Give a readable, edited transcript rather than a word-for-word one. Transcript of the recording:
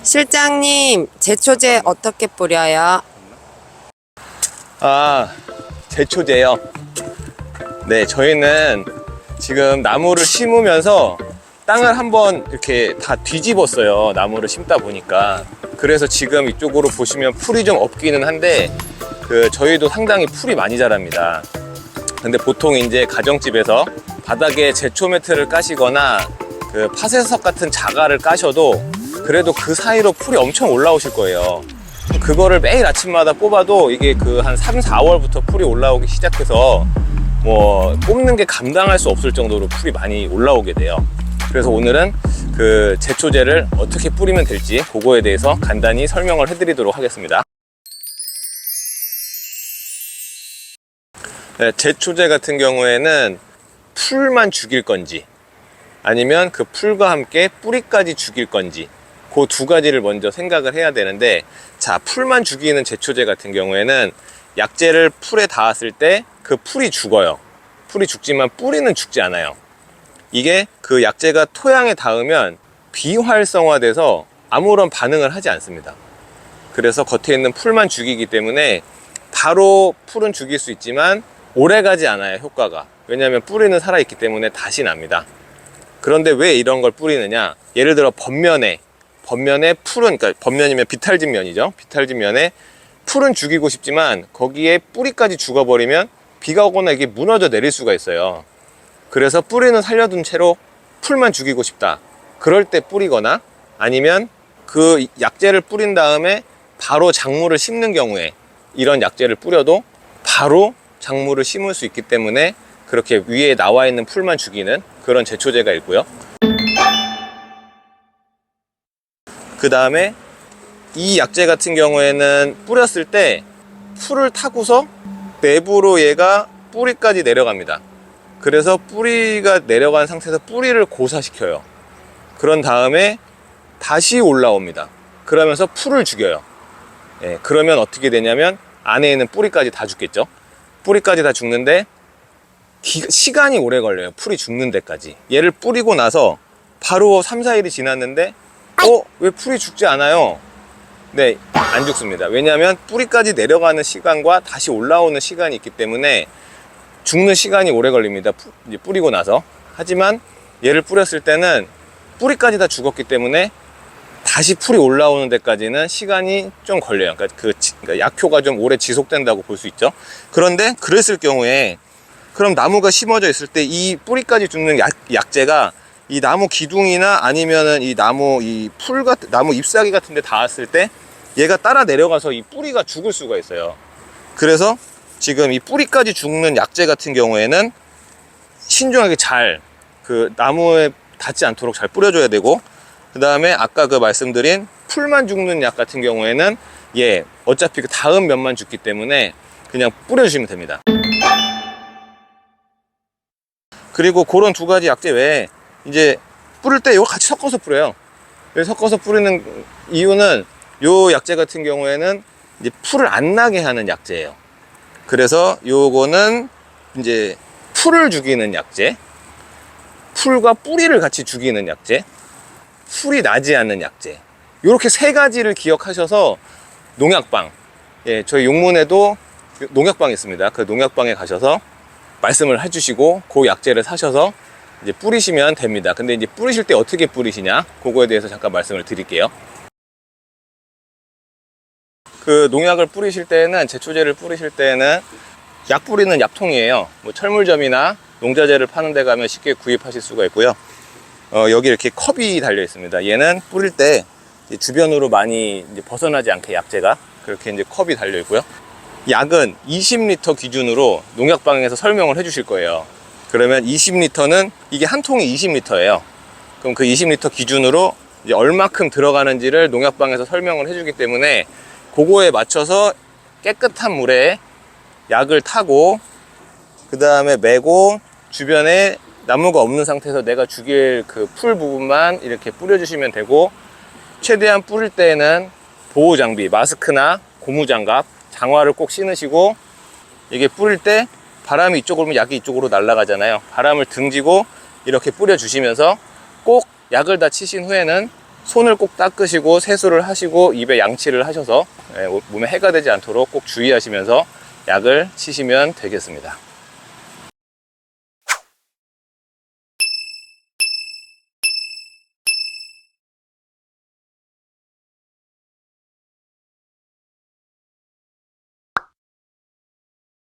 실장님, 제초제 어떻게 뿌려요? 제초제요. 네, 저희는 지금 나무를 심으면서 땅을 한번 이렇게 다 뒤집었어요. 나무를 심다 보니까. 그래서 지금 이쪽으로 보시면 풀이 좀 없기는 한데, 저희도 상당히 풀이 많이 자랍니다. 근데 보통 이제 가정집에서 바닥에 제초 매트를 까시거나 파쇄석 같은 자갈을 까셔도 그래도 그 사이로 풀이 엄청 올라오실 거예요. 그거를 매일 아침마다 뽑아도 이게 한 3, 4월부터 풀이 올라오기 시작해서 뭐 뽑는 게 감당할 수 없을 정도로 풀이 많이 올라오게 돼요. 그래서 오늘은 제초제를 어떻게 뿌리면 될지 그거에 대해서 간단히 설명을 해드리도록 하겠습니다. 네, 제초제 같은 경우에는 풀만 죽일 건지 아니면 그 풀과 함께 뿌리까지 죽일 건지 그 두 가지를 먼저 생각을 해야 되는데, 자, 풀만 죽이는 제초제 같은 경우에는 약재를 풀에 닿았을 때 그 풀이 죽어요. 풀이 죽지만 뿌리는 죽지 않아요. 이게 그 약재가 토양에 닿으면 비활성화돼서 아무런 반응을 하지 않습니다. 그래서 겉에 있는 풀만 죽이기 때문에 바로 풀은 죽일 수 있지만 오래 가지 않아요, 효과가. 왜냐하면 뿌리는 살아있기 때문에 다시 납니다. 그런데 왜 이런 걸 뿌리느냐? 예를 들어 번면에 풀은, 그러니까 번면이면 비탈진 면이죠. 비탈진 면에 풀은 죽이고 싶지만 거기에 뿌리까지 죽어버리면 비가 오거나 이게 무너져 내릴 수가 있어요. 그래서 뿌리는 살려둔 채로 풀만 죽이고 싶다. 그럴 때 뿌리거나, 아니면 그 약재를 뿌린 다음에 바로 작물을 심는 경우에 이런 약재를 뿌려도 바로 작물을 심을 수 있기 때문에 그렇게 위에 나와 있는 풀만 죽이는 그런 제초제가 있고요. 그 다음에 이 약재 같은 경우에는 뿌렸을 때 풀을 타고서 내부로 얘가 뿌리까지 내려갑니다. 그래서 뿌리가 내려간 상태에서 뿌리를 고사시켜요. 그런 다음에 다시 올라옵니다. 그러면서 풀을 죽여요. 그러면 어떻게 되냐면 안에 있는 뿌리까지 다 죽겠죠. 뿌리까지 다 죽는데 시간이 오래 걸려요. 풀이 죽는 데까지. 얘를 뿌리고 나서 바로 3, 4일이 지났는데 왜 풀이 죽지 않아요? 네, 안 죽습니다. 왜냐하면 뿌리까지 내려가는 시간과 다시 올라오는 시간이 있기 때문에 죽는 시간이 오래 걸립니다. 이제 뿌리고 나서. 하지만 얘를 뿌렸을 때는 뿌리까지 다 죽었기 때문에 다시 풀이 올라오는 데까지는 시간이 좀 걸려요. 그러니까 약효가 좀 오래 지속된다고 볼 수 있죠. 그런데 그랬을 경우에 그럼 나무가 심어져 있을 때 이 뿌리까지 죽는 약재가 이 나무 기둥이나 아니면은 이 나무 나무 잎사귀 같은 데 닿았을 때 얘가 따라 내려가서 이 뿌리가 죽을 수가 있어요. 그래서 지금 이 뿌리까지 죽는 약재 같은 경우에는 신중하게 잘 나무에 닿지 않도록 잘 뿌려줘야 되고, 그 다음에 아까 말씀드린 풀만 죽는 약 같은 경우에는 어차피 그 다음 면만 죽기 때문에 그냥 뿌려주시면 됩니다. 그리고 그런 두 가지 약재 외에 이제 뿌릴 때 이거 같이 섞어서 뿌려요. 섞어서 뿌리는 이유는 요 약재 같은 경우에는 이제 풀을 안 나게 하는 약재예요. 그래서 요거는 이제 풀을 죽이는 약재, 풀과 뿌리를 같이 죽이는 약재, 풀이 나지 않는 약재, 이렇게 세 가지를 기억하셔서 농약방, 저희 용문에도 농약방이 있습니다. 그 농약방에 가셔서 말씀을 해주시고 그 약재를 사셔서 이제 뿌리시면 됩니다. 근데 이제 뿌리실 때 어떻게 뿌리시냐, 그거에 대해서 잠깐 말씀을 드릴게요. 농약을 뿌리실 때는, 제초제를 뿌리실 때는 약 뿌리는 약통이에요. 뭐 철물점이나 농자재를 파는 데 가면 쉽게 구입하실 수가 있고요. 여기 이렇게 컵이 달려 있습니다. 얘는 뿌릴 때 주변으로 많이 이제 벗어나지 않게 약재가 그렇게 이제 컵이 달려 있고요. 약은 20리터 기준으로 농약방에서 설명을 해 주실 거예요. 그러면 20리터는 이게 한 통이 20리터예요. 그럼 그 20리터 기준으로 이제 얼마큼 들어가는지를 농약방에서 설명을 해 주기 때문에 그거에 맞춰서 깨끗한 물에 약을 타고 그 다음에 매고 주변에 나무가 없는 상태에서 내가 죽일 그 풀 부분만 이렇게 뿌려주시면 되고, 최대한 뿌릴 때에는 보호장비, 마스크나 고무장갑, 장화를 꼭 신으시고, 이게 뿌릴 때 바람이 이쪽으로 오면 약이 이쪽으로 날아가잖아요. 바람을 등지고 이렇게 뿌려주시면서 꼭 약을 다 치신 후에는 손을 꼭 닦으시고 세수를 하시고 입에 양치를 하셔서 몸에 해가 되지 않도록 꼭 주의하시면서 약을 치시면 되겠습니다.